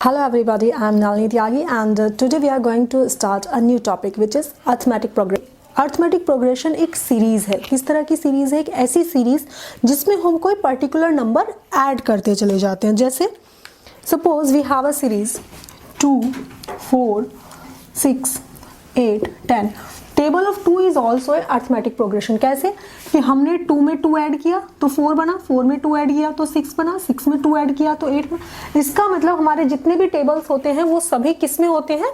Hello everybody, I am Nalini Tyagi and today we are going to start a new topic which is arithmetic progression. Arithmetic progression एक series है. किस तरह की series है? एक ऐसी सीरीज जिसमें हम कोई पर्टिकुलर नंबर ऐड करते चले जाते हैं. जैसे suppose we have a series 2, 4, 6, 8, 10. Table of 2 is also a arithmetic progression. कैसे कि हमने 2 में 2 ऐड किया तो 4 बना, 4 में 2 ऐड किया तो 6 बना, 6 में 2 ऐड किया तो 8 बना. इसका मतलब हमारे जितने भी टेबल्स होते हैं वो सभी किस में होते हैं?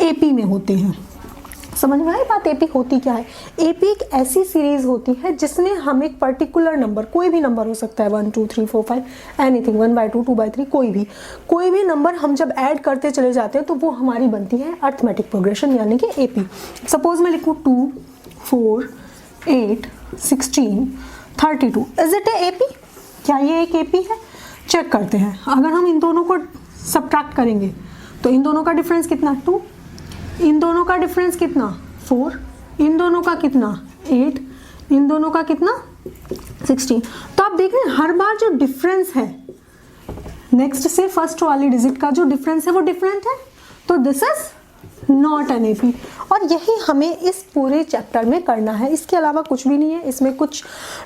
एपी में होते हैं. समझ में आई बात? एपी होती क्या है? एपी एक ऐसी सीरीज होती है जिसमें हम एक पर्टिकुलर नंबर, कोई भी नंबर हो सकता है 1 2 3 4 5 एनीथिंग, 1/2 2/3, कोई भी नंबर हम जब ऐड करते चले जाते हैं तो वो हमारी बनती है अर्थमेटिक प्रोग्रेशन यानी कि एपी. सपोज मैं लिखूँ 2 4 8 16 32. Is it A AP? क्या ये एक एपी है? चेक करते हैं. अगर हम इन दोनों को सब्ट्रैक्ट करेंगे तो इन दोनों का डिफरेंस कितना? 2. इन दोनों का डिफरेंस कितना? 4. इन दोनों का कितना? 8. इन दोनों का कितना? 16. तो आप देख रहे हैं हर बार जो डिफरेंस है नेक्स्ट से फर्स्ट वाली डिजिट का जो डिफरेंस है वो डिफरेंट है. तो this is not an AP. और यही हमें इस पूरे चैप्टर में करना है. इसके अलावा कुछ भी नहीं है. इसमें कुछ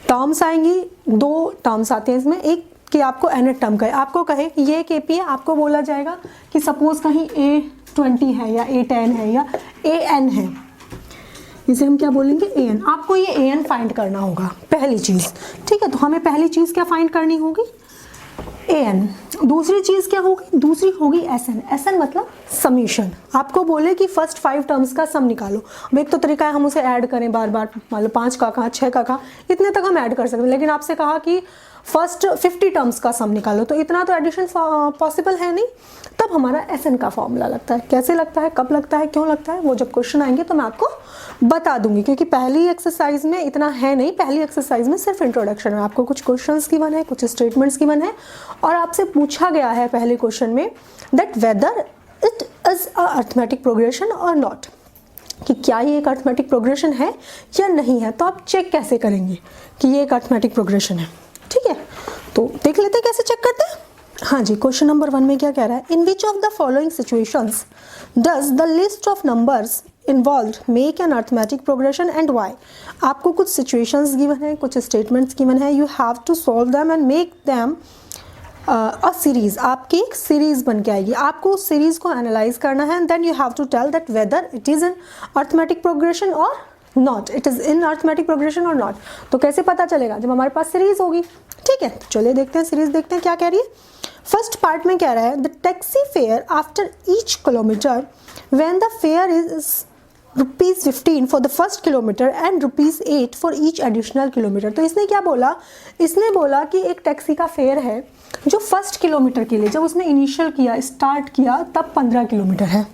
टर्म्स आएंगी, 2 टर्म्स आते हैं इसमें. एक कि आपको nth टर्म कहे, आपको कहे कि ये एक एपी है, आपको बोला जाएगा कि सपोज कहीं A20 है या A10 है या AN है, इसे हम क्या बोलेंगे? AN. आपको ये AN फाइंड करना होगा पहली चीज. ठीक है, तो हमें पहली चीज क्या फाइंड करनी होगी? AN. दूसरी चीज क्या होगी? दूसरी होगी SN. SN मतलब समीशन. आपको बोले कि फर्स्ट 5 टर्म्स का सम निकालो. अब एक तो तरीका है हम उसे ऐड करें बार बार, मान लो 5 का कहा, 6 का कहा, इतने तक हम ऐड कर सकते हैं. लेकिन आपसे कहा कि फर्स्ट 50 टर्म्स का सम निकालो, तो इतना तो एडिशन पॉसिबल है नहीं. तब हमारा SN का फॉर्मूला लगता है. कैसे लगता है, कब लगता है, क्यों लगता है, वो जब क्वेश्चन आएंगे तो मैं आपको बता दूंगी. क्योंकि पहली एक्सरसाइज में इतना है नहीं. पहली एक्सरसाइज में सिर्फ इंट्रोडक्शन है. आपको कुछ क्वेश्चंस गिवन है, कुछ स्टेटमेंट्स गिवन है और आपसे पूछा गया है पहले क्वेश्चन में that whether it is a arithmetic progression or not, कि क्या ये एक अर्थमेटिक प्रोग्रेशन है या नहीं है. तो आप चेक कैसे करेंगे कि ये एक अर्थमेटिक प्रोग्रेशन है? ठीक है, तो देख लेते हैं कैसे चेक करते हैं. हाँ जी, क्वेश्चन नंबर 1 में क्या कह रहा है? In which of the following situations does the list of numbers involved make an arithmetic progression and why. आपको कुछ सिचुएशंस गिवन है, कुछ स्टेटमेंट्स गिवन है. You have to solve them and make them a series. आपकी एक series बन के आएगी. आपको उस सीरीज को एनालाइज करना है and then you have to tell that whether it is an arithmetic progression or not. It is in arithmetic progression or not. तो कैसे पता चलेगा? जब हमारे पास सीरीज होगी. ठीक है, तो चलिए देखते हैं सीरीज, देखते हैं क्या कह रही है. फर्स्ट पार्ट में कह रहा है the taxi fare after each kilometre when the fair is ₹15 for the first kilometre and ₹8 for each additional kilometre. तो इसने क्या बोला? इसने बोला कि एक टैक्सी का फेयर है जो फर्स्ट किलोमीटर के लिए, जब उसने इनिशियल किया, स्टार्ट किया, तब 15 किलोमीटर है.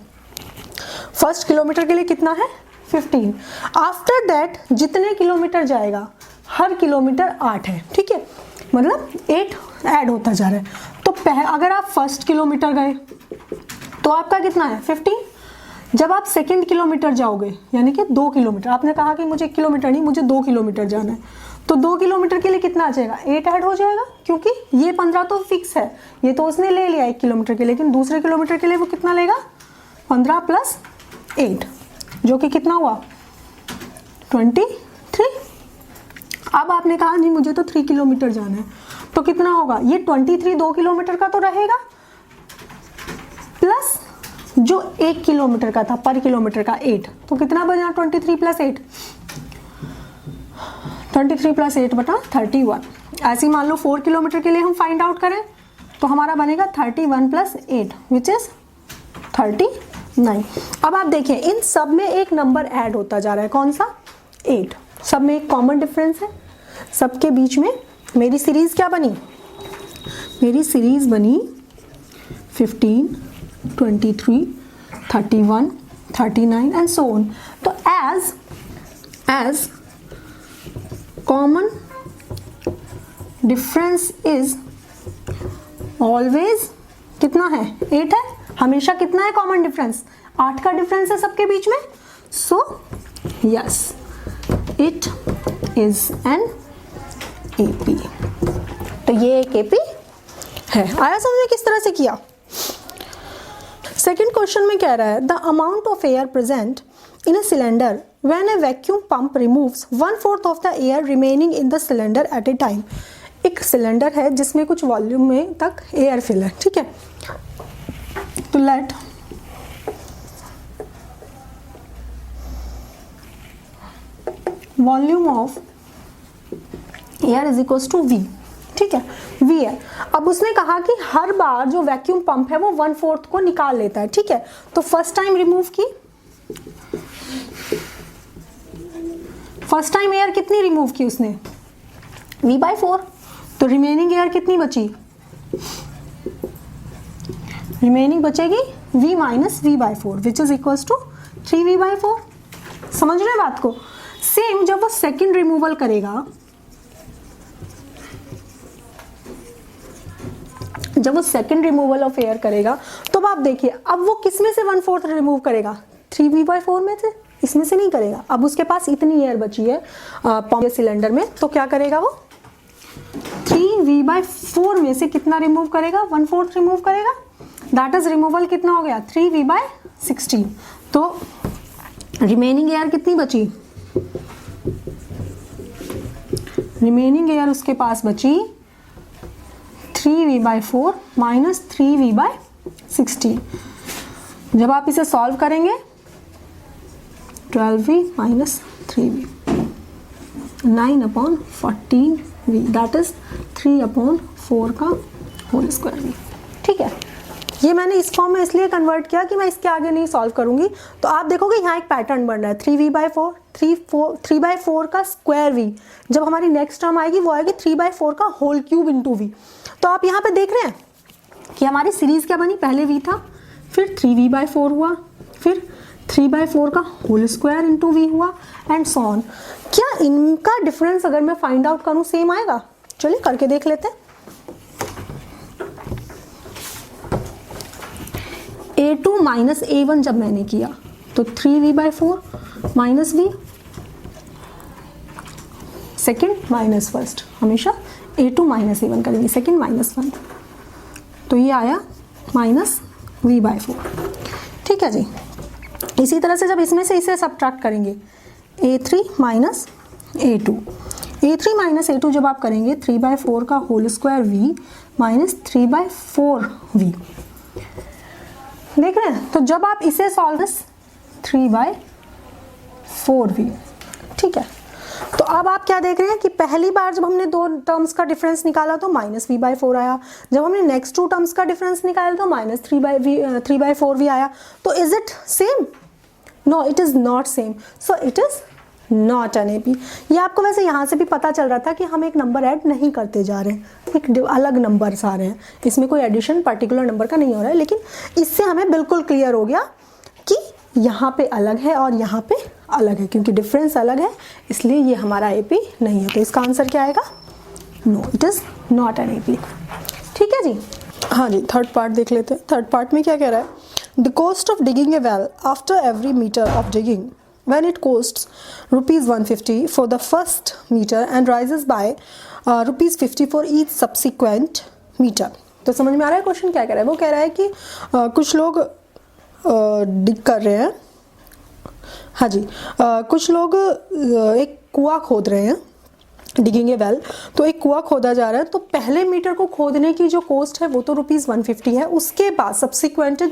फर्स्ट किलोमीटर के लिए कितना है? 15. आफ्टर दैट जितने किलोमीटर जाएगा हर किलोमीटर 8 है. ठीक है, मतलब 8 ऐड होता जा रहा है. तो अगर आप फर्स्ट किलोमीटर गए तो आपका कितना है? 15. जब आप सेकंड किलोमीटर जाओगे यानी कि 2 किलोमीटर, आपने कहा कि मुझे 1 किलोमीटर नहीं, मुझे 2 किलोमीटर जाना है, तो 2 किलोमीटर के लिए कितना आ जाएगा? 8 ऐड हो जाएगा. क्योंकि ये 15 तो फिक्स है, ये तो उसने ले लिया 1 किलोमीटर के लिए. लेकिन दूसरे किलोमीटर के लिए वो कितना लेगा? 15 + 8 जो कि कितना हुआ? 23. अब आपने कहा नहीं मुझे तो 3 किलोमीटर जाना है, तो कितना होगा? ये 23 2 किलोमीटर का तो रहेगा, प्लस जो 1 किलोमीटर का था पर किलोमीटर का 8. तो कितना बना? 23 + 8. 23 + 8 बटा 31. ऐसे मान लो 4 किलोमीटर के लिए हम फाइंड आउट करें तो हमारा बनेगा 31 + 8 विच इज 39. अब आप देखिए इन सब में एक नंबर ऐड होता जा रहा है. कौन सा? 8. सब में एक कॉमन डिफरेंस है. सबके बीच में मेरी सीरीज क्या बनी? मेरी सीरीज बनी 15 23 31 39 एंड सो ऑन. तो as common difference is always कितना है? 8 है. हमेशा कितना है कॉमन डिफरेंस? 8 का डिफरेंस है सबके बीच में. So yes, it is an AP. तो ये एक एपी है. आया समझ में किस तरह से किया? सेकेंड क्वेश्चन में कह रहा है the amount of air present in a cylinder when A vacuum pump removes 1/4 of the air remaining in the cylinder eight A time. एक सिलेंडर है जिसमें कुछ वॉल्यूम में तक एयर फिल है, ठीक है। तो let volume of air is equal to V, ठीक है, V है। अब उसने कहा कि हर बार जो वैक्यूम पंप है वो 1/4 को निकाल लेता है, ठीक है। तो फर्स्ट टाइम रिमूव की, फर्स्ट टाइम एयर कितनी रिमूव की उसने, V/4। तो रिमेनिंग एयर कितनी बची, रिमेनिंग बचेगी V minus V/4 which is equal to 3V/4। समझ रहे हैं बात को। सेम जब वो सेकेंड रिमूवल करेगा, जब वो सेकेंड रिमूवल ऑफ एयर करेगा तो अब आप देखिए, अब वो किस में से 1/4 रिमूव करेगा, 3V/4 में से, इसमें से नहीं करेगा। अब उसके पास इतनी एयर बची है पंप सिलेंडर में, तो क्या करेगा वो 3V/4 में से कितना रिमूव करेगा, 1/4 रिमूव करेगा। दैट इज रिमूवल कितना हो गया 3V/16। तो रिमेनिंग एयर कितनी बची, रिमेनिंग एयर उसके पास बची 3V/4 माइनस 3V/16। जब आप इसे सॉल्व करेंगे 12V minus 3V 9/14V that is 3/4 का होल स्क्वायर V, ठीक है। ये मैंने इस फॉर्म में इसलिए कन्वर्ट किया कि मैं इसके आगे नहीं सॉल्व करूंगी। तो आप देखोगे यहाँ एक पैटर्न बन रहा है 3V/4 3/4 का स्क्वायर V। जब हमारी नेक्स्ट टर्म आएगी वो आएगी 3/4 का होल क्यूब इंटू V। तो आप यहाँ पे देख रहे हैं कि हमारी सीरीज क्या बनी, पहले V था, फिर 3V/4 हुआ, फिर 3/4 का होल स्क्वायर इंटू V हुआ एंड सो ऑन। क्या इनका डिफरेंस अगर मैं फाइंड आउट करूँ सेम आएगा? चलिए करके देख लेते हैं। A2 माइनस A1 जब मैंने किया तो 3V/4 minus V, second minus first, हमेशा A2 माइनस A1 करेंगे, सेकेंड माइनस 1, तो ये आया माइनस V/4, ठीक है जी। इसी तरह से जब इसमें से इसे सब्ट्रैक्ट करेंगे A3 minus A2, A3 minus A2 जब आप करेंगे 3/4 का whole square V minus 3/4V, देख रहे हैं। तो जब आप इसे सॉल्व 3/4V, ठीक है। तो अब आप क्या देख रहे हैं कि पहली बार जब हमने दो टर्म्स का डिफरेंस निकाला तो माइनस V/4 आया, जब हमने नेक्स्ट टू टर्म्स का डिफरेंस निकाला तो माइनस 3/4V आया। तो is it same? No, it is not same, so it is not an AP। ये आपको वैसे यहाँ से भी पता चल रहा था कि हम एक नंबर ऐड नहीं करते जा रहे हैं, एक अलग नंबर्स आ रहे हैं, इसमें कोई एडिशन पर्टिकुलर नंबर का नहीं हो रहा है। लेकिन इससे हमें बिल्कुल क्लियर हो गया कि यहाँ पे अलग है और यहाँ पे अलग है, क्योंकि डिफरेंस अलग है इसलिए ये हमारा AP नहीं है। तो इसका आंसर क्या आएगा? No, it is not an AP, ठीक है जी। हाँ जी, थर्ड पार्ट देख लेते हैं। थर्ड पार्ट में क्या कह रहा है, the cost of digging a well after every metre of digging when it costs ₹150 for the first meter and rises by ₹50 for each subsequent meter। तो समझ में आ रहा है क्वेश्चन क्या कह रहा है? वो कह रहा है कि कुछ लोग डिग कर रहे हैं, हाँ जी, कुछ लोग एक कुआं खोद रहे हैं, डिगिंग ए वेल। तो एक कुआं खोदा जा रहा है, तो पहले मीटर को खोदने की जो कॉस्ट है वो तो ₹150 है, उसके बाद सब्सिक्वेंट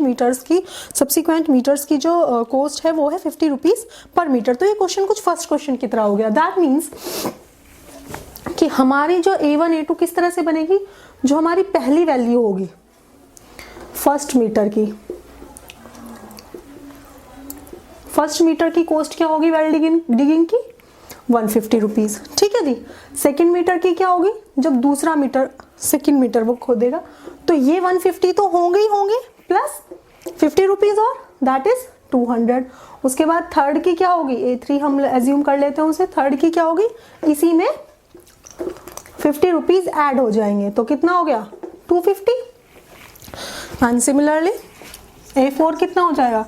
मीटर्स की जो कॉस्ट है वो है ₹50 पर मीटर। तो ये क्वेश्चन कुछ फर्स्ट क्वेश्चन की तरह हो गया। दैट मीन्स कि हमारी जो A1 A2 किस तरह से बनेगी, जो हमारी पहली वैल्यू होगी फर्स्ट मीटर की, फर्स्ट मीटर की कॉस्ट क्या होगी वेल डिगिंग की? ₹150, ठीक है जी। सेकंड मीटर की क्या होगी, जब दूसरा मीटर सेकंड मीटर वो खोदेगा, तो ये 150 तो होंगे ही होंगे प्लस ₹50 और दैट इज 200। उसके बाद थर्ड की क्या होगी, A3 हम एज्यूम कर लेते हैं उसे, थर्ड की क्या होगी, इसी में ₹50 ऐड हो जाएंगे, तो कितना हो गया 250। एंड सिमिलरली A4 कितना हो जाएगा,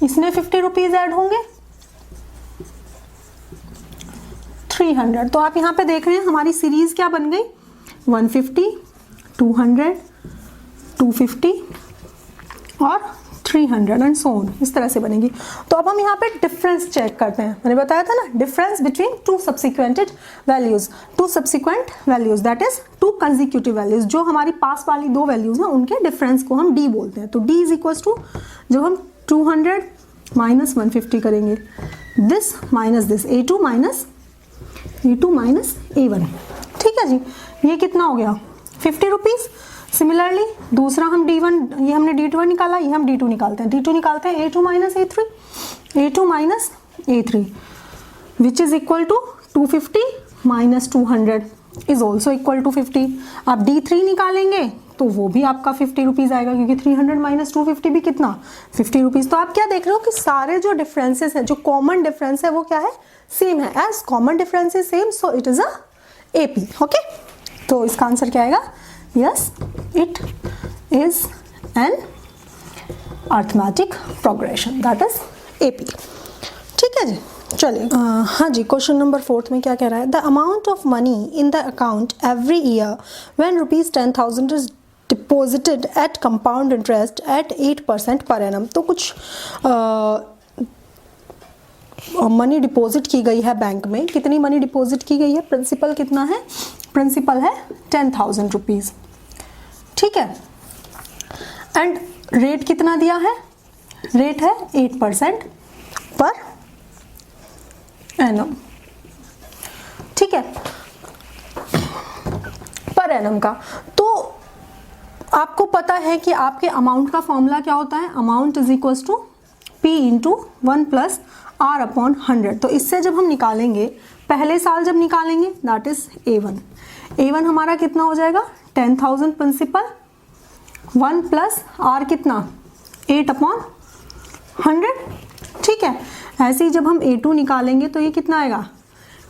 इसमें ₹50 ऐड होंगे 300। तो आप यहाँ पे देख रहे हैं हमारी सीरीज क्या बन गई, 150, 200, 250 और 300 एंड सो ऑन, इस तरह से बनेगी। तो अब हम यहाँ पे डिफरेंस चेक करते हैं। मैंने बताया था ना, difference between two subsequent values that is to consecutive values. जो हमारी पास वाली दो वैल्यूज हैं उनके डिफरेंस को हम डी बोलते हैं। तो डी इज इक्वल टू, जब हम 200 माइनस 150 करेंगे, this minus this, A2 minus A1। ठीक है जी, ये कितना हो गया 50 रुपीज़। सिमिलरली दूसरा हम D1, ये हमने D1 निकाला, ये हम D2 निकालते हैं। D2 निकालते हैं A2 minus A3 which is equal to 250 minus 200 is also equal to 50। आप D3 निकालेंगे तो वो भी आपका 50 रुपीज़ आएगा, क्योंकि 300 माइनस 250 भी कितना 50 रुपीज़। तो आप क्या देख रहे हो कि सारे जो डिफरेंसेस हैं, जो कॉमन डिफरेंस है वो क्या है, सेम है। As common difference is same so it is a AP। Okay, तो इसका आंसर क्या आएगा, yes it is an arithmetic progression that is AP। ठीक है जी, चलिए हाँ जी, क्वेश्चन नंबर 4 में क्या कह रहा है, the amount of money in the account every year when ₹10,000 is deposited at compound interest at 8% per annum. तो कुछ मनी डिपॉजिट की गई है बैंक में। कितनी मनी डिपॉजिट की गई है, प्रिंसिपल कितना है, प्रिंसिपल है 10,000 रुपीज़। ठीक है, एंड रेट कितना दिया है, रेट है 8% पर एनम। ठीक है, पर एनम का। तो आपको पता है कि आपके अमाउंट का फॉर्मूला क्या होता है, amount is equal to P into 1 plus R upon 100। तो इससे जब हम निकालेंगे, पहले साल जब निकालेंगे दैट इज A1 हमारा कितना हो जाएगा 10,000 प्रिंसिपल, 1 प्लस R कितना 8 अपॉन 100। ठीक है, ऐसे ही जब हम A2 निकालेंगे तो ये कितना आएगा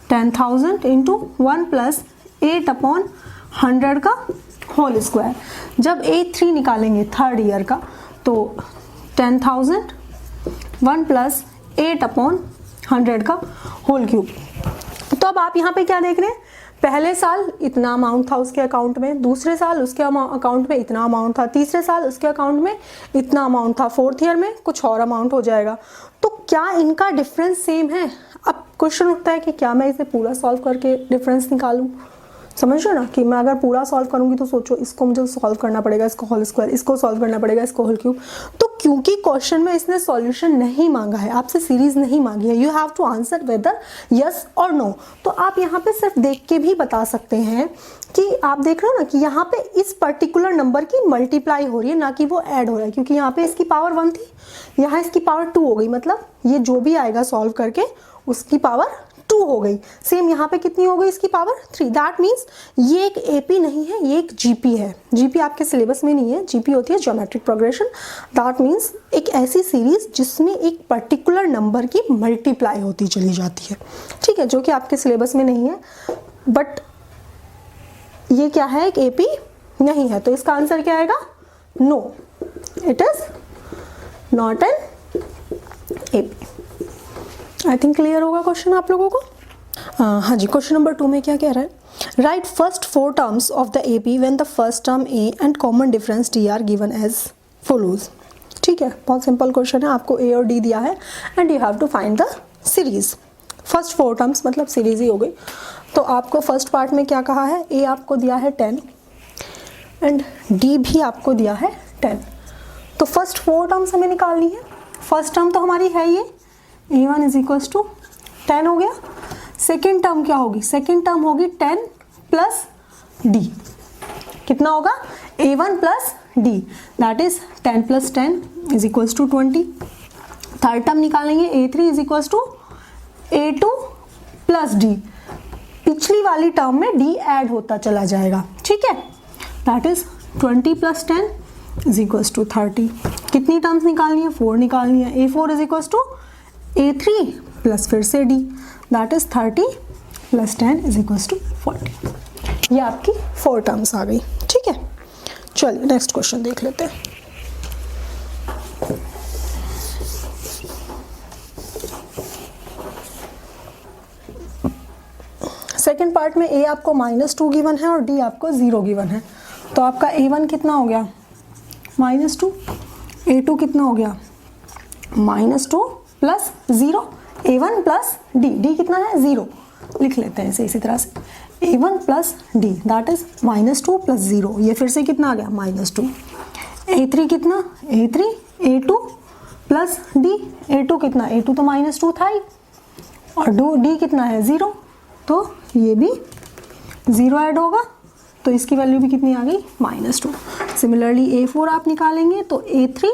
10,000 इंटू 1 प्लस 8 अपॉन 100 का होल स्क्वायर। जब A3 निकालेंगे थर्ड ईयर का तो 10,000 1 प्लस 8 अपॉन 100 का होल क्यूब। तो अब आप यहाँ पे क्या देख रहे हैं, पहले साल इतना अमाउंट था उसके अकाउंट में, दूसरे साल उसके अकाउंट में इतना अमाउंट था, तीसरे साल उसके अकाउंट में इतना अमाउंट था, फोर्थ ईयर में कुछ और अमाउंट हो जाएगा। तो क्या इनका डिफरेंस सेम है। अब क्वेश्चन उठता है कि क्या मैं इसे पूरा सॉल्व करके डिफरेंस निकालूं। समझ रहे हो ना, कि मैं अगर पूरा सॉल्व करूंगी तो सोचो इसको मुझे सॉल्व करना पड़ेगा, इसको होल स्क्वायर, इसको सॉल्व करना पड़ेगा, इसको होल क्यूब। तो क्योंकि क्वेश्चन में इसने सॉल्यूशन नहीं मांगा है, आपसे सीरीज नहीं मांगी है, you have to answer whether yes और नो। तो आप यहाँ पे सिर्फ देख के भी बता सकते हैं कि आप देख रहे हो ना कि यहाँ पे इस पर्टिकुलर नंबर की मल्टीप्लाई हो रही है, ना कि वो ऐड हो रहा है। क्योंकि यहाँ पे इसकी पावर 1 थी, यहाँ इसकी पावर 2 हो गई, मतलब ये जो भी आएगा सॉल्व करके उसकी पावर 2 हो गई। सेम यहाँ पे कितनी हो गई, इसकी पावर 3। दैट मीन्स ये एक AP नहीं है, ये एक GP है। GP आपके सिलेबस में नहीं है, GP होती है ज्योमेट्रिक प्रोग्रेशन। दैट मीन्स एक ऐसी सीरीज जिसमें एक पर्टिकुलर नंबर की मल्टीप्लाई होती चली जाती है। ठीक है, जो कि आपके सिलेबस में नहीं है, बट ये क्या है, एक AP नहीं है। तो इसका आंसर क्या आएगा, no, it is not an AP। I think clear होगा क्वेश्चन आप लोगों को। हाँ जी, क्वेश्चन नंबर 2 में क्या कह रहा है, write first 4 terms of the AP when the first term A and common difference D are given as follows. ठीक है, बहुत सिंपल क्वेश्चन है, आपको A और D दिया है and you have to find the series. First 4 terms मतलब series ही हो गई। तो आपको फर्स्ट पार्ट में क्या कहा है, A आपको दिया है 10 एंड D भी आपको दिया है 10। तो फर्स्ट 4 टर्म्स हमें निकालनी है। फर्स्ट टर्म तो हमारी है ये A1 इज इक्वल्स टू 10 हो गया। सेकेंड टर्म क्या होगी, सेकेंड टर्म होगी 10 प्लस D। कितना होगा, A1 plus D, that is 10 plus 10 is equals to 20। Third term निकालेंगे A3 is equals to A2 plus D। पिछली वाली टर्म में D ऐड होता चला जाएगा। ठीक है, that is 20 plus 10 is equals to 30। कितनी टर्म्स निकालनी है, 4 निकालनी है। A4 is equals to A3 plus फिर से D, that is 30 plus 10 is equals to 40। ये आपकी 4 टर्म्स आ गई। ठीक है, चलिए नेक्स्ट क्वेश्चन देख लेते हैं। सेकेंड पार्ट में A आपको -2 गिवन है और D आपको 0 गिवन है। तो आपका A1 कितना हो गया, -2 A2 कितना हो गया, -2 प्लस 0, A1 प्लस D कितना है 0, लिख लेते हैं इसे इसी तरह से, A1 plus D that is -2 plus 0, ये फिर से कितना आ गया -2। A3 कितना, A3 A2 plus D, A2 कितना, A2 तो -2 था ही, और D कितना है 0, तो ये भी 0 ऐड होगा, तो इसकी वैल्यू भी कितनी आ गई -2। सिमिलरली A4 आप निकालेंगे तो A3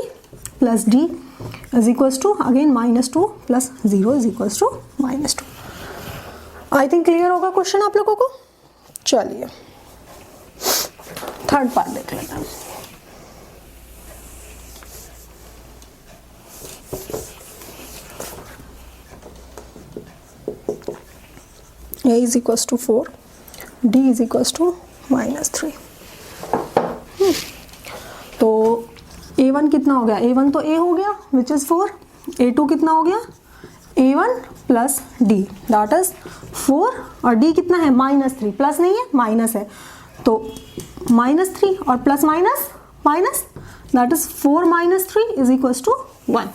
plus D is equals to again -2 plus 0 is equals to -2। I think clear होगा क्वेश्चन आप लोगों को। चलिए थर्ड पार्ट देख लेते हैं। A is equals to 4, D is equals to -3। तो A1 कितना हो गया, A1 तो A हो गया विच इज 4, A2 कितना हो गया A1 plus D that is 4, और D कितना है -3, प्लस नहीं है माइनस है, तो -3 और plus minus minus that is 4 - 3 is equals to 1।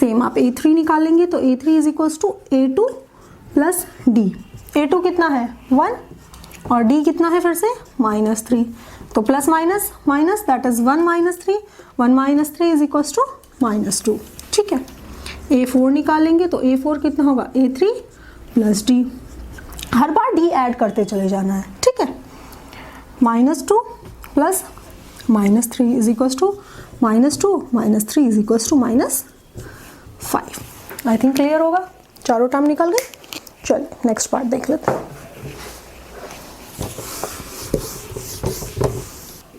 Same आप A3 निकालेंगे तो A3 is equals to A2 plus D, A2 कितना है 1 और D कितना है फिर से -3, तो plus minus minus that is 1 - 3, 1 - 3 is equals to -2। ठीक है, A4 निकालेंगे तो A4 कितना होगा A3 प्लस D, हर बार D ऐड करते चले जाना है। ठीक है, -2 plus -3 is equals to -2 - 3 is equals to -5। I think clear होगा, चारों टर्म निकल गए। चलिए नेक्स्ट पार्ट देख लेते हैं।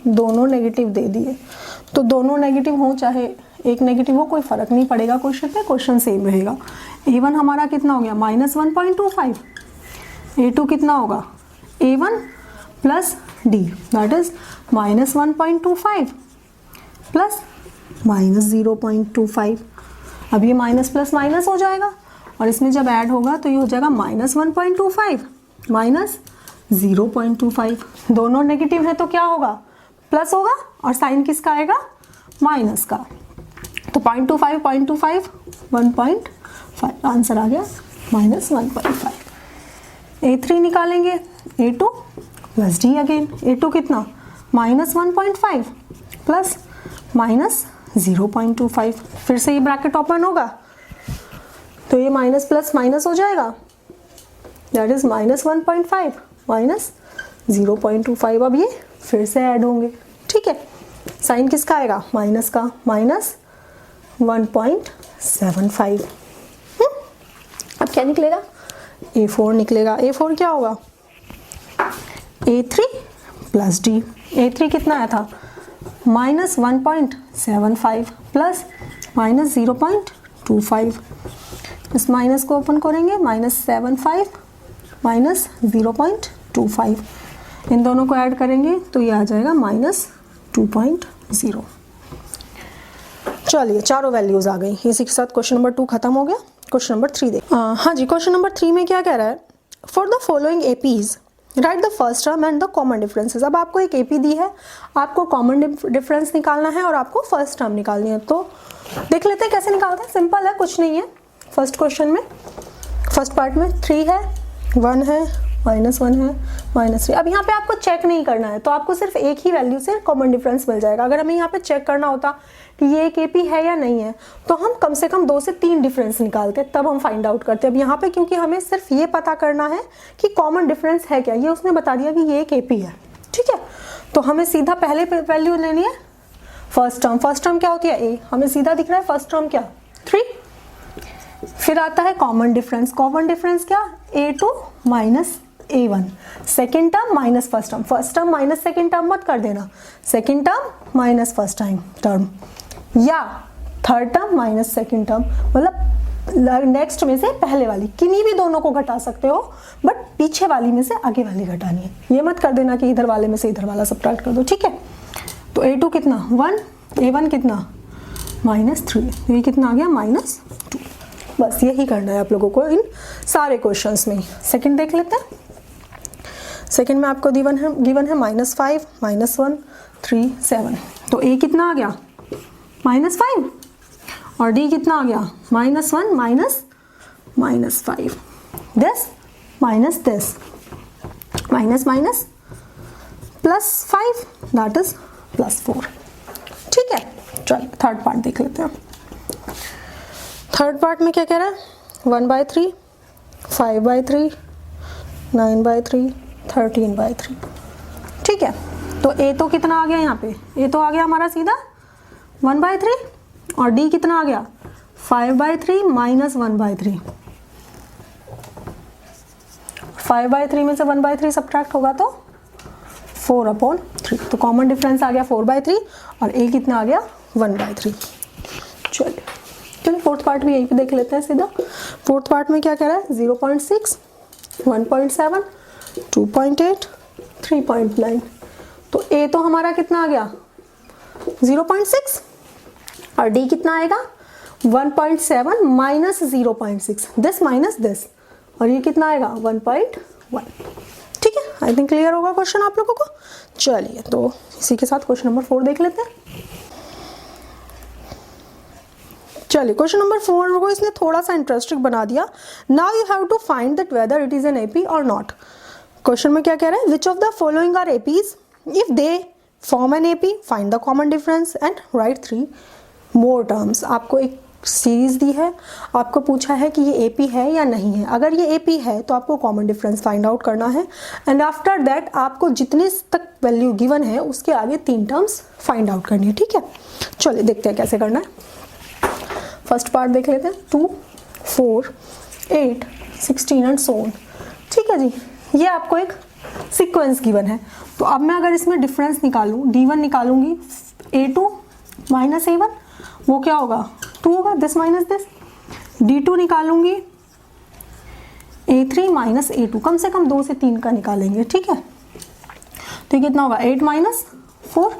दोनों नेगेटिव दे दिए, तो दोनों नेगेटिव हो चाहे एक नेगेटिव हो कोई फर्क नहीं पड़ेगा क्वेश्चन पे, क्वेश्चन सेम रहेगा। A1 हमारा कितना हो गया -1.25, A2 कितना होगा A1 plus D that is -1.25 plus -0.25। अब ये माइनस प्लस माइनस हो जाएगा, और इसमें जब ऐड होगा तो ये हो जाएगा -1.25 -0.25। दोनों नेगेटिव है तो क्या होगा प्लस होगा, और साइन किसका आएगा माइनस का, तो 0.25 0.25 1.5, आंसर आ गया -1.5। A3 निकालेंगे A2 plus D again, A2 कितना -1.5 प्लस -0.25, फिर से ये ब्रैकेट ओपन होगा तो ये माइनस प्लस माइनस हो जाएगा दैट इज -1.5 -0.25। अब ये फिर से ऐड होंगे। ठीक है, साइन किसका आएगा माइनस का, -1.75। अब क्या निकलेगा A4 निकलेगा। A4 क्या होगा A3 प्लस D, A3 कितना आया था -1.75 प्लस -0.25, इस माइनस को ओपन करेंगे -75 -0.25, इन दोनों को ऐड करेंगे तो ये आ जाएगा -2.0। चलिए चारों वैल्यूज आ गई, इसी के साथ क्वेश्चन नंबर 2 खत्म हो गया। क्वेश्चन नंबर 3 देख। हाँ जी, क्वेश्चन नंबर 3 में क्या कह रहा है, for the following APs right the first term and the common differences. अब आपको एक एपी दी है, आपको कॉमन डिफरेंस निकालना है और आपको फर्स्ट टर्म निकालनी है। तो देख लेते हैं कैसे निकालते हैं, सिंपल है, कुछ नहीं है। फर्स्ट क्वेश्चन में फर्स्ट पार्ट में 3 है, 1 है, -1 है, -3। अब यहाँ पे आपको चेक नहीं करना है, तो आपको सिर्फ एक ही वैल्यू से कॉमन डिफरेंस मिल जाएगा। अगर हमें यहाँ पे चेक करना होता कि ये एक एपी है या नहीं है, तो हम कम से कम 2 से 3 डिफरेंस निकालते, तब हम फाइंड आउट करते। अब यहाँ पे क्योंकि हमें सिर्फ ये पता करना है कि कॉमन डिफरेंस है क्या, ये उसने बता दिया कि ये एक एपी है। ठीक है, तो हमें सीधा पहले वैल्यू लेनी है फर्स्ट टर्म। फर्स्ट टर्म क्या होती है ए, हमें सीधा दिख रहा है फर्स्ट टर्म क्या 3, फिर आता है कॉमन डिफरेंस। कॉमन डिफरेंस क्या A2 minus A1, second term minus first term. First term minus second term मत कर देना, second term minus first term, या third term minus second term, मतलब नेक्स्ट में से पहले वाली, किन्हीं भी दोनों को घटा सकते हो, बट पीछे वाली में से आगे वाली घटानी है। ये मत कर देना कि इधर वाले में से इधर वाला सब्ट्रैक्ट कर दो। ठीक है, तो A2 कितना 1, A1 कितना -3, ये कितना आ गया -2। बस यही करना है आप लोगों को इन सारे क्वेश्चंस में। सेकंड देख लेते हैं। सेकंड में आपको गिवन है -5, -1, 3, 7। तो A कितना आ गया -5 और d कितना आ गया -1 -5, this minus +5 that is +4। ठीक है, चलिए थर्ड पार्ट देख लेते हैं। थर्ड पार्ट में क्या कह रहा है, 1/3, 5/3, 9/3, 13/3। ठीक है, तो a तो कितना आ गया यहाँ पे, a तो आ गया हमारा सीधा 1/3 और d कितना आ गया 5/3 -1/3। 5/3 में से 1/3 सब्ट्रैक्ट होगा तो 4/3, तो कॉमन डिफरेंस आ गया 4/3 और a कितना आ गया 1/3। चलिए फोर्थ पार्ट भी यहीं पे देख लेते हैं सीधा। फोर्थ पार्ट में क्या कह रहा है, 0.6, 1.7, 2.8, 3.9। तो a तो हमारा कितना आ गया 0.6 और d कितना आएगा 1.7 माइनस 0.6, दिस माइनस दिस, और ये कितना आएगा 1.1। ठीक है, आई थिंक क्लियर होगा क्वेश्चन आप लोगों को। चलिए तो इसी के साथ क्वेश्चन नंबर 4 देख लेते हैं। चलिए क्वेश्चन नंबर 4 को इसने थोड़ा सा इंटरेस्टिंग बना दिया। Now you have to find that whether it is an AP और नॉट। क्वेश्चन में क्या कह रहा है, which of the following are APs, if they form an AP find the common difference and write 3 more terms. आपको एक series दी है, आपको पूछा है कि ये एपी है या नहीं है। अगर ये एपी है तो आपको कॉमन डिफरेंस फाइंड आउट करना है एंड आफ्टर दैट आपको जितने तक वैल्यू गिवन है उसके आगे 3 टर्म्स फाइंड आउट करनी है। ठीक है, चलिए देखते हैं कैसे करना है। फर्स्ट पार्ट देख लेते हैं, 2, 4, 8, 16 एंड सो ऑन। ठीक है जी, ये आपको एक सीक्वेंस गिवन है। तो अब मैं अगर इसमें डिफरेंस निकालूं, d1 निकालूंगी a2 माइनस a1, वो क्या होगा 2 होगा, this minus this. d2 निकालूंगी a3 minus a2, कम से कम 2 से 3 का निकालेंगे। ठीक है, तो ये कितना होगा 8 माइनस 4,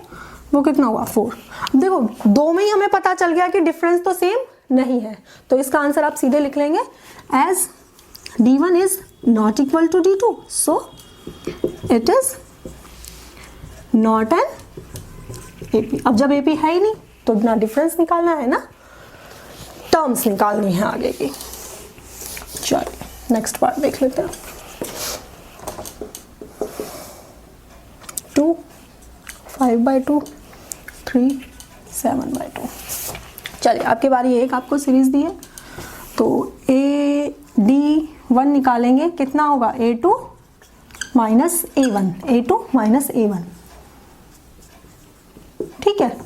वो कितना हुआ 4। देखो दो में ही हमें पता चल गया कि डिफरेंस तो सेम नहीं है, तो इसका आंसर आप सीधे लिख लेंगे as d1 is not equal to d2, so it is not an AP. अब जब एपी है ही नहीं तो ना डिफरेंस निकालना है ना टर्म्स निकालनी है आगे की। चलिए नेक्स्ट पार्ट देख लेते हैं। 2, 5/2, 3, 7/2। चलिए आपकी बारी एक आपको सीरीज दी है, तो AD1 निकालेंगे, कितना होगा A2 minus A1, A2 minus A1। ठीक है,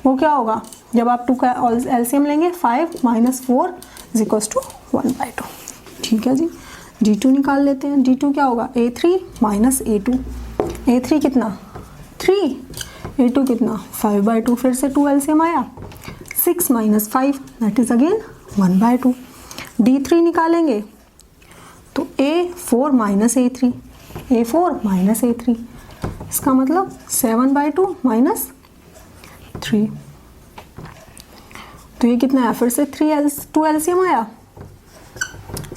वो क्या होगा जब आप 2 का एलसीएम लेंगे 5 माइनस 4 इज इक्वल्स टू 1/2। ठीक है जी, D2 निकाल लेते हैं। D2 क्या होगा A3 माइनस A2, A3 कितना 3, A2 कितना 5/2, फिर से 2 एलसीएम आया 6 minus 5 that is again 1/2। D3 निकालेंगे तो A4 minus A3, A4 minus A3, इसका मतलब 7/2 माइनस 3, तो ये कितना है फिर से 2 एलसीएम आया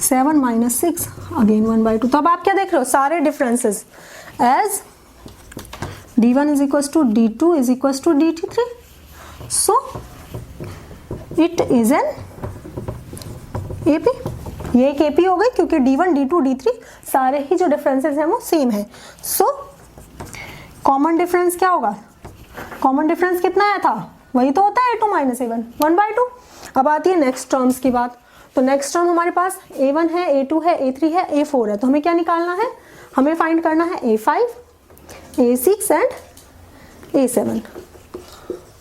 7 माइनस 6 अगेन 1/2। तो अब आप क्या देख रहे हो, सारे differences as d1 is equals to d2 is equals to dt3, so it is an AP। ये एक AP हो गई क्योंकि d1, d2, d3 सारे ही जो डिफरेंसेस हैं वो सेम है। सो कॉमन डिफरेंस क्या होगा, कॉमन डिफरेंस कितना आया था, वही तो होता है A2 माइनस A1, 1/2। अब आती है नेक्स्ट टर्म्स की बात। तो नेक्स्ट टर्म हमारे पास A1 है, A2 है, A3 है, A4 है, तो हमें क्या निकालना है, हमें फाइंड करना है A5, A6 and A7।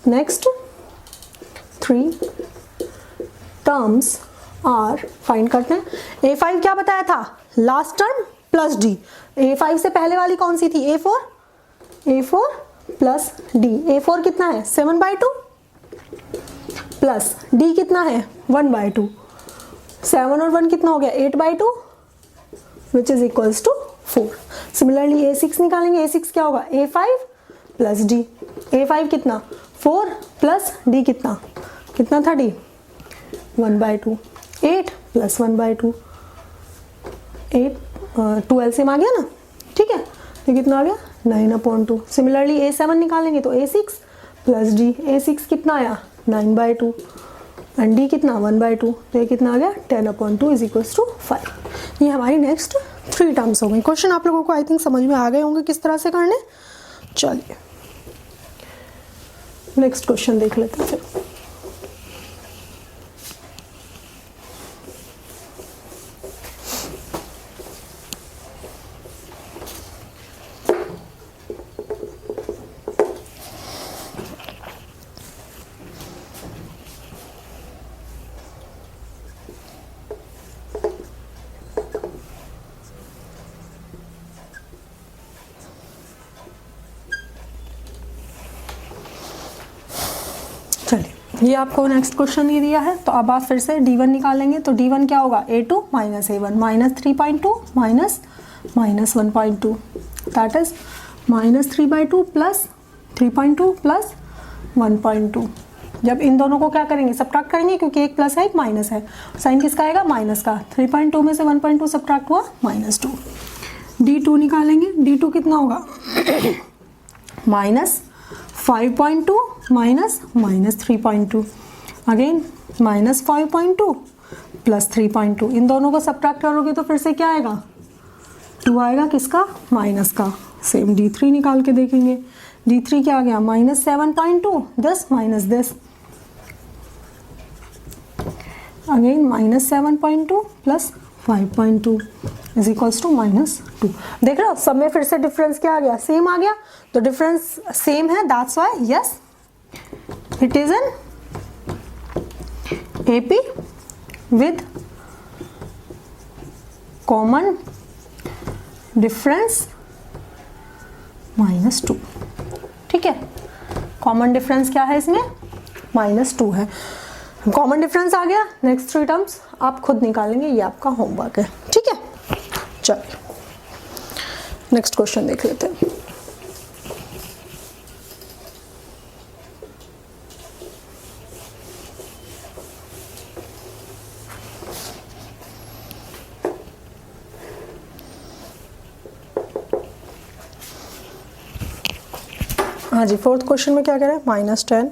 Next 3 terms are find करते हैं। A5 क्या बताया था, last term plus D। A5 से पहले वाली कौन सी थी, A4, A4 plus D। A4 कितना है 7/2 प्लस D कितना है 1/2, 7 और 1 कितना हो गया 8/2 which is equals to 4। Similarly A6 निकालेंगे, A6 क्या होगा A5 प्लस D। A5 कितना 4 प्लस D कितना था D 1/2, 8 प्लस 1/2, 8 2 एलसीएम आ गया ना। ठीक है, तो कितना आ गया 9/2। सिमिलरली A7 निकालेंगे तो A6 प्लस डी, a6 कितना आया 9/2 एंड डी कितना 1/2, तो ये कितना आ गया 10/2 इज इक्वल्स टू 5। ये हमारी नेक्स्ट 3 टर्म्स हो गई। क्वेश्चन आप लोगों को आई थिंक समझ में आ गए होंगे किस तरह से करने। चलिए नेक्स्ट क्वेश्चन देख लेते हैं फिर। चलिए ये आपको नेक्स्ट क्वेश्चन ये दिया है, तो अब आप फिर से d1 निकालेंगे, तो d1 क्या होगा a2 minus a1 minus 3.2 minus minus 1.2 that is minus 3/2 plus 3.2 plus 1.2। जब इन दोनों को क्या करेंगे सब्ट्रैक्ट करेंगे, क्योंकि एक प्लस है एक माइनस है, साइन किसका आएगा माइनस का। 3.2 में से 1.2 सब्ट्रैक्ट हुआ -2। d2 निकालेंगे, d2 कितना होगा minus 5.2 minus minus 3.2 again minus 5.2 plus 3.2। इन दोनों को सब्ट्रैक्ट करोगे तो फिर से क्या आएगा 2 आएगा, किसका माइनस का। सेम d3 निकाल के देखेंगे, d3 क्या आ गया -7.2 this minus this again -7.2 plus 5.2 is equals to -2। देख रहे हो सब में फिर से डिफरेंस क्या आ गया सेम आ गया, तो डिफरेंस सेम है that's why yes it is an AP with common difference -2। ठीक है, कॉमन डिफरेंस क्या है इसमें -2 है। कॉमन डिफरेंस आ गया, नेक्स्ट 3 टर्म्स आप खुद निकालेंगे, ये आपका होमवर्क है। ठीक है, चलिए नेक्स्ट क्वेश्चन देख लेते हैं। हाँ जी, 4th क्वेश्चन में क्या कह रहे हैं -10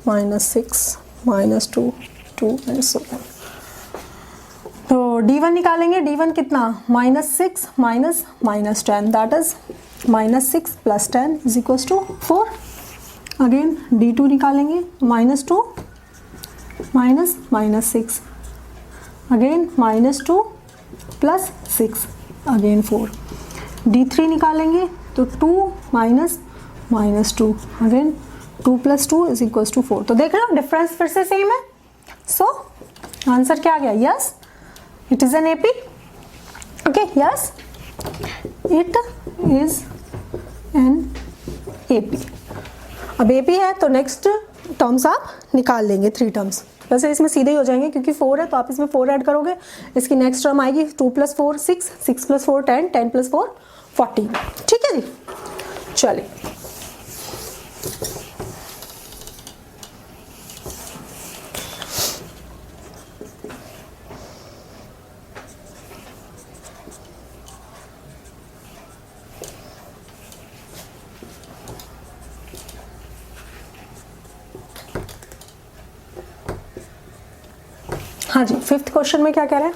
-6 -2 2 एंड सो ऑन। तो d1 निकालेंगे, d1 कितना -6 minus -10 that is -6 plus 10 is equals to 4। Again d2 निकालेंगे, -2 minus -6 again -2 plus 6 again 4। d3 निकालेंगे तो 2 minus -2 again 2 plus 2 is equals to 4। तो देख रहे हो डिफरेंस फिर से सेम है, सो आंसर क्या आ गया yes it is an AP. Okay yes it is an AP. अब एपी है तो नेक्स्ट टर्म्स आप निकाल लेंगे 3 टर्म्स, वैसे इसमें सीधे ही हो जाएंगे क्योंकि 4 है तो आप इसमें 4 ऐड करोगे, इसकी नेक्स्ट टर्म आएगी 2 + 4 6 6 + 4 10 10 + 4 14। ठीक है जी, चलिए हाँ जी, 5th क्वेश्चन में क्या कह रहे हैं,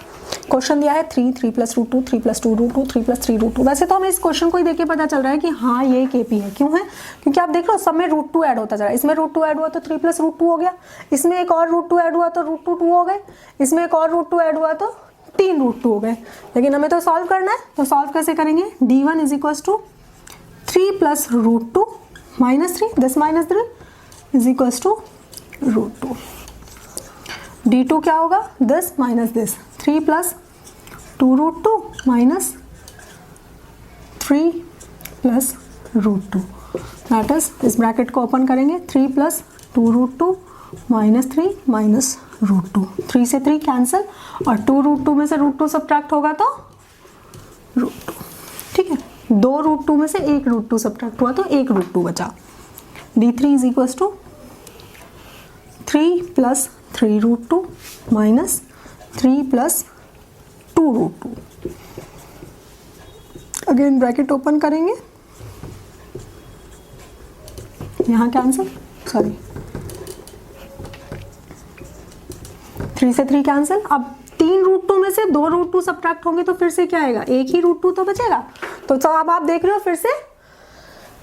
क्वेश्चन दिया है 3 3 + √2 3 + 2√2 3 + 3√2। वैसे तो हमें इस क्वेश्चन को ही देख के पता चल रहा है कि हाँ ये एक एपी है। क्यों है, क्योंकि आप देख लो सब में √2 ऐड होता जा रहा है। इसमें √2 ऐड हुआ तो 3 + √2 हो गया, इसमें एक और √2 ऐड हुआ तो √2 2 हो गए, इसमें एक और √2 ऐड हुआ तो 3 √2 हो गए। लेकिन हमें तो सॉल्व करना है, तो सॉल्व कैसे करेंगे, d1 is equals to 3 + √2 -3 this -3 is equals to √2। d2 क्या होगा this minus this 3 + 2√2 minus 3 + √2 that is, इस ब्रैकेट को ओपन करेंगे 3 + 2√2 -3 माइनस √2, 3 से 3 कैंसिल और 2√2 में से √2 सब्ट्रैक्ट होगा तो √2। ठीक है, 2 √2 में से 1 √2 सब्ट्रैक्ट हुआ तो 1 √2 बचा। d3 is equals to 3 + 3√2 minus 3 + 2√2। Again bracket open करेंगे, यहाँ कैंसिल सॉरी 3 से 3 कैंसिल। अब 3 रूट 2 में से 2 रूट 2 सब्ट्रैक्ट होंगे तो फिर से क्या आएगा, एक ही रूट 2 तो बचेगा। तो अब आप देख रहे हो फिर से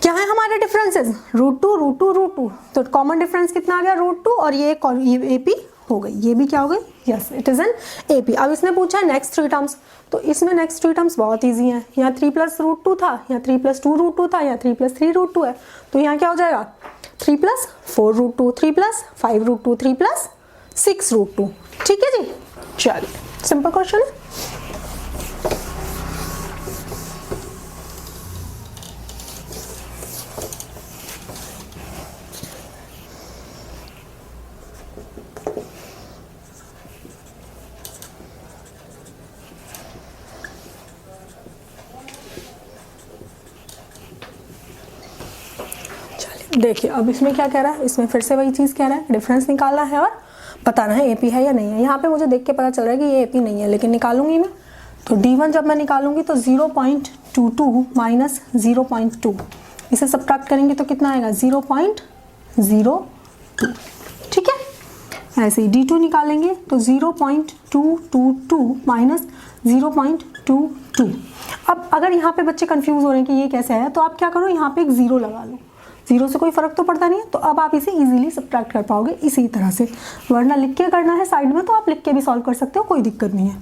क्या है हमारे डिफरेंसेस, रूट 2 रूट 2 रूट 2, तो कॉमन डिफरेंस कितना आ गया रूट 2, और ये AP हो गई, ये भी क्या हो गई, yes it is an AP। अब इसने पूछा है नेक्स्ट 3 टर्म्स, तो इसमें नेक्स्ट 3 टर्म्स बहुत इजी हैं। यहाँ 3 प्लस रूट 2 था, यहाँ 3 प्लस 2 रूट 2 था, यहाँ 3 प्लस 3 रूट 2 है, तो यहाँ क्या हो जाएगा 3 plus 4 root 2, 3 plus 5 root 2, 3 plus 6 root 2। ठीक है जी, चलिए सिंपल क्वेश्चन है। देखिए अब इसमें क्या कह रहा है, इसमें फिर से वही चीज़ कह रहा है, डिफरेंस निकालना है और बताना है AP है या नहीं है। यहाँ पे मुझे देख के पता चल रहा है कि ये AP नहीं है, लेकिन निकालूंगी मैं, तो D1 जब मैं निकालूंगी तो 0.22 माइनस 0.2, इसे सब्ट्रैक्ट करेंगे तो कितना आएगा 0.02। ठीक है, ऐसे ही D2 निकालेंगे तो 0.222 माइनस 0.22। अब अगर यहाँ पे बच्चे कंफ्यूज हो रहे हैं कि ये कैसे है, तो आप क्या करो यहाँ पे एक 0 लगा लो, 0 से कोई फर्क तो पड़ता नहीं है, तो अब आप इसे इजीली सब्ट्रैक्ट कर पाओगे इसी तरह से। वरना लिख के करना है साइड में तो आप लिख के भी सॉल्व कर सकते हो, कोई दिक्कत नहीं है।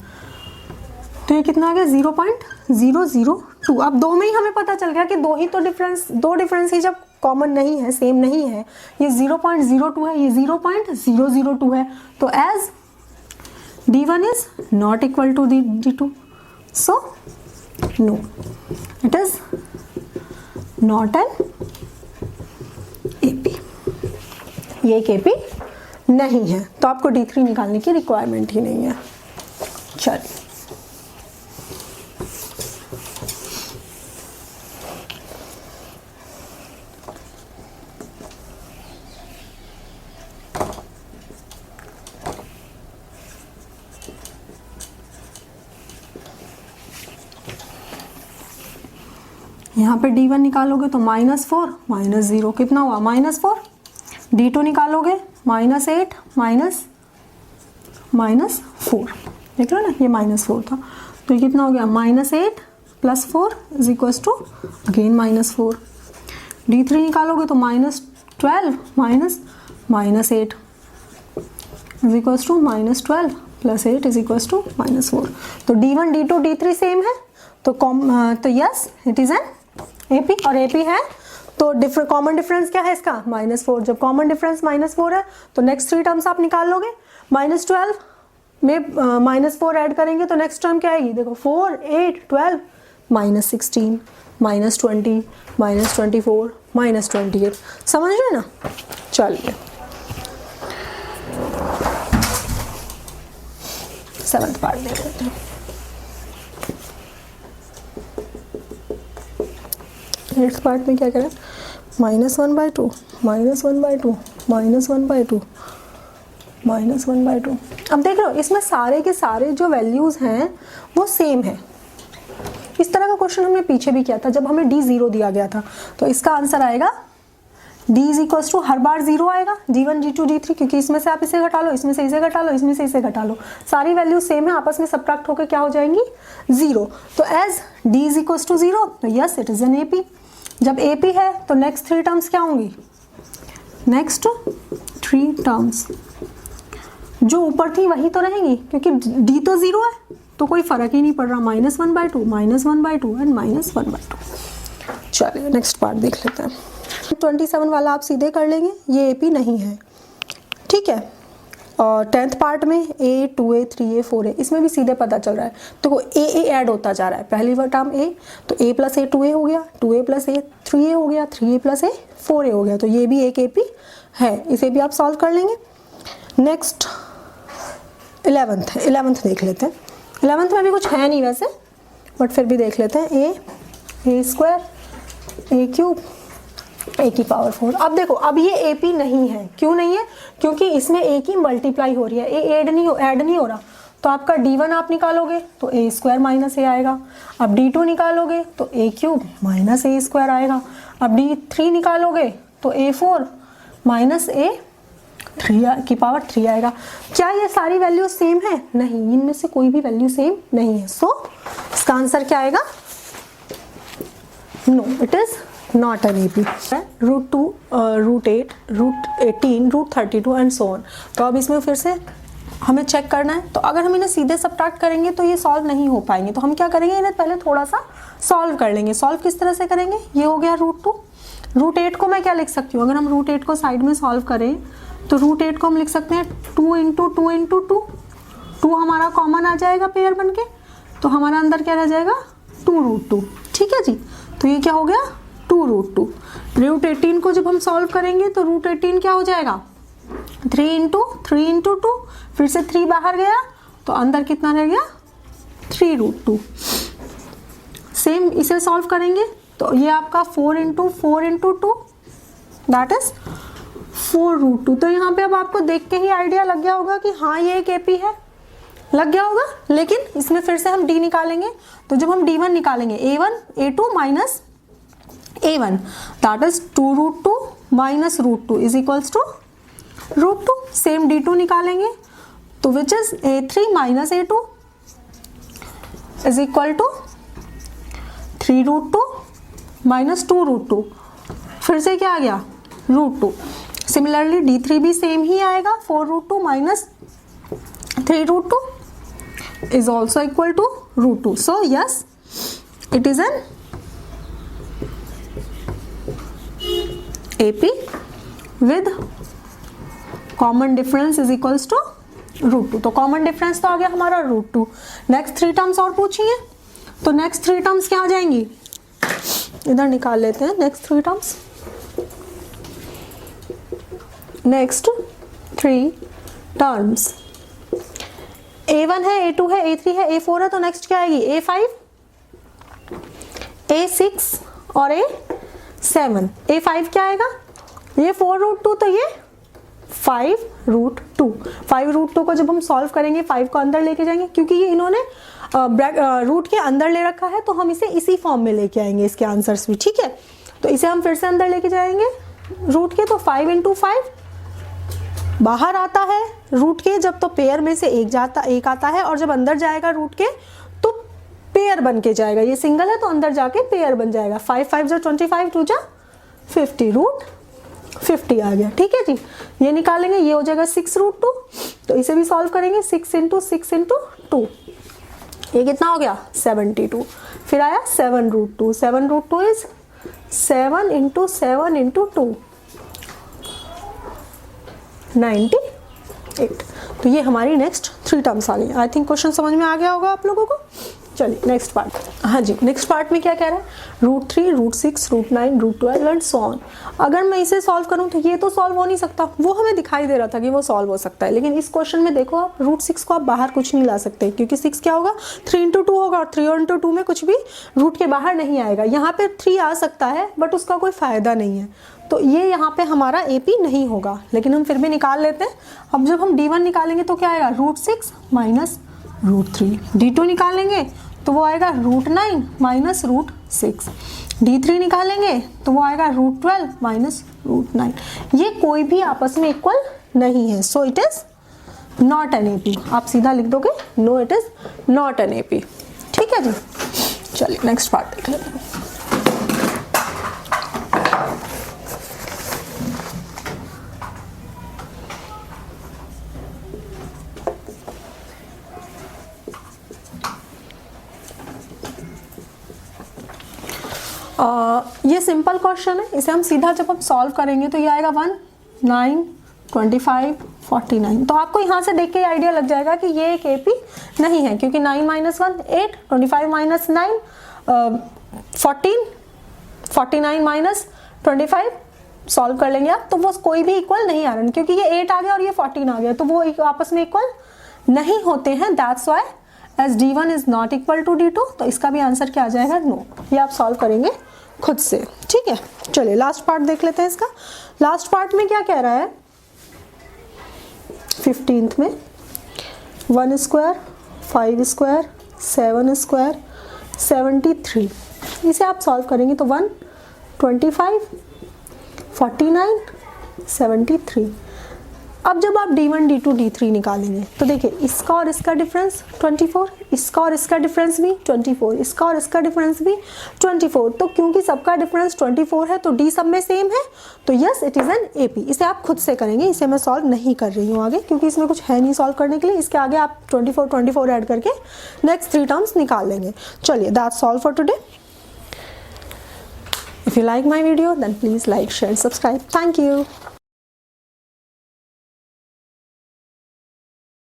तो ये कितना आ गया 0.002। अब 2 में ही हमें पता चल गया कि दो डिफरेंस ही जब कॉमन नहीं है, सेम नहीं है, ये 0.02 है, ये 0.002 है, तो as D1 is not equal to D2, so no it is not an AP, ये एक AP नहीं है, तो आपको D3 निकालने की रिक्वायरमेंट ही नहीं है। चलिए यहाँ पे D1 निकालोगे तो -4 -0 कितना हुआ -4, D2 निकालोगे -8 -4, देख रहे हो ना, ये -4 था, तो ये कितना हो गया -8 + 4 is equals to again -4। D3 निकालोगे तो -12 -8 is equals to -12 + 8 is equals to -4। तो D1 D2 D3 सेम है, तो yes it is an AP, और AP है तो कॉमन डिफरेंस क्या है इसका -4। जब कॉमन डिफरेंस -4 है तो नेक्स्ट 3 टर्म्स आप निकाल लोगे, -12 में -4 ऐड करेंगे तो नेक्स्ट टर्म क्या आएगी, देखो 4 8 12 -16 -20 -24 -28, समझ रहे ना। चलिए 7th पार्ट देख लेते हैं। 8th पार्ट में क्या करें, -1/2 -1/2 -1/2 -1/2। अब देख रहे हो इसमें सारे के सारे जो वैल्यूज हैं वो सेम है। इस तरह का क्वेश्चन हमने पीछे भी किया था जब हमें D0 दिया गया था, तो इसका आंसर आएगा D इज इक्वल्स टू हर बार 0 आएगा, D1 D2 D3, क्योंकि इसमें से आप इसे घटा लो, इसमें से इसे घटा लो, इसमें से इसे घटा लो, सारी वैल्यू सेम है, आपस में सब्ट्रैक्ट होकर क्या हो जाएंगी 0। तो as D is equals to 0, तो yes it is an AP। जब AP है तो नेक्स्ट 3 टर्म्स क्या होंगी, नेक्स्ट 3 टर्म्स जो ऊपर थी वही तो रहेंगी, क्योंकि D तो 0 है तो कोई फर्क ही नहीं पड़ रहा, -1/2 -1/2 एंड -1/2। चलिए नेक्स्ट पार्ट देख लेते हैं। 27 वाला आप सीधे कर लेंगे, ये AP नहीं है, ठीक है। और 10th पार्ट में A 2A 3A 4A, इसमें भी सीधे पता चल रहा है, तो A ऐड होता जा रहा है, पहली बार टर्म A, तो A + A 2A हो गया, 2A + A 3A हो गया, 3A + A 4A हो गया, तो ये भी एक AP है, इसे भी आप सॉल्व कर लेंगे। नेक्स्ट 11th है, 11th देख लेते हैं। 11th में भी कुछ है नहीं वैसे, बट फिर भी देख लेते हैं। A² A³ A⁴। अब देखो अब ये AP नहीं है, क्यों नहीं है, क्योंकि इसमें A की मल्टीप्लाई हो रही है, A ऐड नहीं हो रहा, तो आपका D1 आप निकालोगे तो A² - A आएगा। अब D2 निकालोगे तो A³ - A² आएगा। अब D3 निकालोगे तो A4 माइनस ए 3 की पावर 3 आएगा। क्या ये सारी वैल्यू सेम है? नहीं, इनमें से कोई भी वैल्यू सेम नहीं है। सो इसका आंसर क्या आएगा? No, it is not an AP. √2, √8, √18, √32 and so on. तो अब इसमें फिर से हमें चेक करना है। तो अगर हम इन्हें सीधे सब्ट्रैक्ट करेंगे तो ये सॉल्व नहीं हो पाएंगे। तो हम क्या करेंगे, इन्हें पहले थोड़ा सा सॉल्व कर लेंगे। सॉल्व किस तरह से करेंगे? ये हो गया √2। √8 को मैं क्या लिख सकती हूँ? अगर हम √8 को साइड में सॉल्व करें तो √8 को हम लिख सकते हैं 2 × 2 × 2। 2 हमारा कॉमन आ जाएगा पेयर बन के, तो हमारा अंदर क्या रह जाएगा? 2√2। ठीक है जी, तो ये क्या हो गया? 2√2। √18 को जब हम सॉल्व करेंगे तो √18 क्या हो जाएगा? 3 × 3 × 2। फिर से 3 बाहर गया तो अंदर कितना रह गया? 3√2। सेम इसे सॉल्व करेंगे तो ये आपका 4 × 4 × 2 दैट इज 4√2। तो यहाँ पे अब आपको देख के ही आइडिया लग गया होगा कि हाँ ये एक एपी है, लग गया होगा। लेकिन इसमें फिर से हम डी निकालेंगे। तो जब हम d1 निकालेंगे, a1 a2 minus a1 that is 2√2 minus √2 is equals to √2। Same d2 निकालेंगे तो which is a3 minus a2 is equal to 3√2 minus 2√2। फिर से क्या आ गया? √2। सिमिलरली d3 भी सेम ही आएगा, 4√2 minus 3√2 is also equal to √2. So yes, it is an AP with common difference is equals to √2. तो common difference तो आ गया हमारा √2। नेक्स्ट 3 टर्म्स और पूछिए। तो नेक्स्ट 3 टर्म्स क्या आ जाएंगी? इधर निकाल लेते हैं next 3 terms. Next 3 terms a1 है, a2 है, a3 है, a4 है। तो नेक्स्ट क्या आएगी? a5, a6 और a7। a5 क्या आएगा? ये 4√2 तो ये 5√2। 5√2 को जब हम सॉल्व करेंगे 5 को अंदर लेके जाएंगे, क्योंकि ये इन्होंने रूट के अंदर ले रखा है तो हम इसे इसी फॉर्म में लेके आएंगे, इसके आंसर्स भी। ठीक है, तो इसे हम फिर से अंदर लेके जाएंगे रूट के। तो 5 × 5 बाहर आता है रूट के जब, तो पेयर में से एक आता है, और जब अंदर जाएगा रूट के तो पेयर बन के जाएगा। ये सिंगल है तो अंदर जाके पेयर बन जाएगा। 5 5 × 25, 2 × 50, √50 आ गया। ठीक है जी, ये निकालेंगे, ये हो जाएगा 6√2। तो इसे भी सॉल्व करेंगे, 6 × 6 × 2। ये कितना हो गया? 72। फिर आया 7√2। 7√2 इज 7 × 7 × 2 98। तो ये हमारी नेक्स्ट 3 टर्म्स आ गई। आई थिंक क्वेश्चन समझ में आ गया होगा आप लोगों को। चलिए नेक्स्ट पार्ट। हाँ जी, नेक्स्ट पार्ट में क्या कह रहा है? √3, √6, √9, √12 एंड सो ऑन। अगर मैं इसे सॉल्व करूं तो ये तो सॉल्व हो नहीं सकता, वो हमें दिखाई दे रहा था कि वो सॉल्व हो सकता है। लेकिन इस क्वेश्चन में देखो आप, √6 को आप बाहर कुछ नहीं ला सकते, क्योंकि 6 क्या होगा? 3 × 2 होगा, और 3 × 2 में कुछ भी रूट के बाहर नहीं आएगा। यहाँ पे 3 आ सकता है बट उसका कोई फायदा नहीं है, तो ये यहाँ पे हमारा एपी नहीं होगा। लेकिन हम फिर भी निकाल लेते हैं। अब जब हम d1 निकालेंगे तो क्या आएगा? √6 माइनस √3। d2 निकालेंगे तो वो आएगा √9 माइनस √6। d3 निकालेंगे तो वो आएगा √12 माइनस √9। ये कोई भी आपस में इक्वल नहीं है, so it is not an AP. आप सीधा लिख दोगे no, it is not an AP. ठीक है जी, चलिए नेक्स्ट पार्ट देख लेते हैं। ये सिंपल क्वेश्चन है, इसे हम सीधा जब हम सॉल्व करेंगे तो ये आएगा 1, 9, 25, 49। तो आपको यहाँ से देख के आइडिया लग जाएगा कि ये एक एपी नहीं है, क्योंकि 9 - 1 8, 25 - 9 14, 49 - 25 सॉल्व कर लेंगे आप, तो वो कोई भी इक्वल नहीं आ रहा है, क्योंकि ये 8 आ गया और ये 14 आ गया, तो वो आपस में इक्वल नहीं होते हैं। That's why as d1 is not equal to d2। तो इसका भी आंसर क्या आ जाएगा? नो। ये आप सॉल्व करेंगे खुद से। ठीक है, चलिए लास्ट पार्ट देख लेते हैं इसका। लास्ट पार्ट में क्या कह रहा है? 15th में 1 स्क्वायर, 5 स्क्वायर, 7 स्क्वायर, 73। इसे आप सॉल्व करेंगे तो 1, 25, 49, 73। अब जब आप D1, D2, D3 निकालेंगे तो देखिए इसका और इसका डिफरेंस 24, इसका और इसका डिफरेंस भी 24, इसका और इसका डिफरेंस भी 24। तो क्योंकि सबका डिफरेंस 24 है तो D सब में सेम है, तो yes it is an AP। इसे आप खुद से करेंगे, इसे मैं सॉल्व नहीं कर रही हूँ आगे, क्योंकि इसमें कुछ है नहीं सॉल्व करने के लिए। इसके आगे आप 24 ऐड करके नेक्स्ट 3 टर्म्स निकाल लेंगे। चलिए that's all for today. If you like my video, then please like, share, subscribe. Thank you.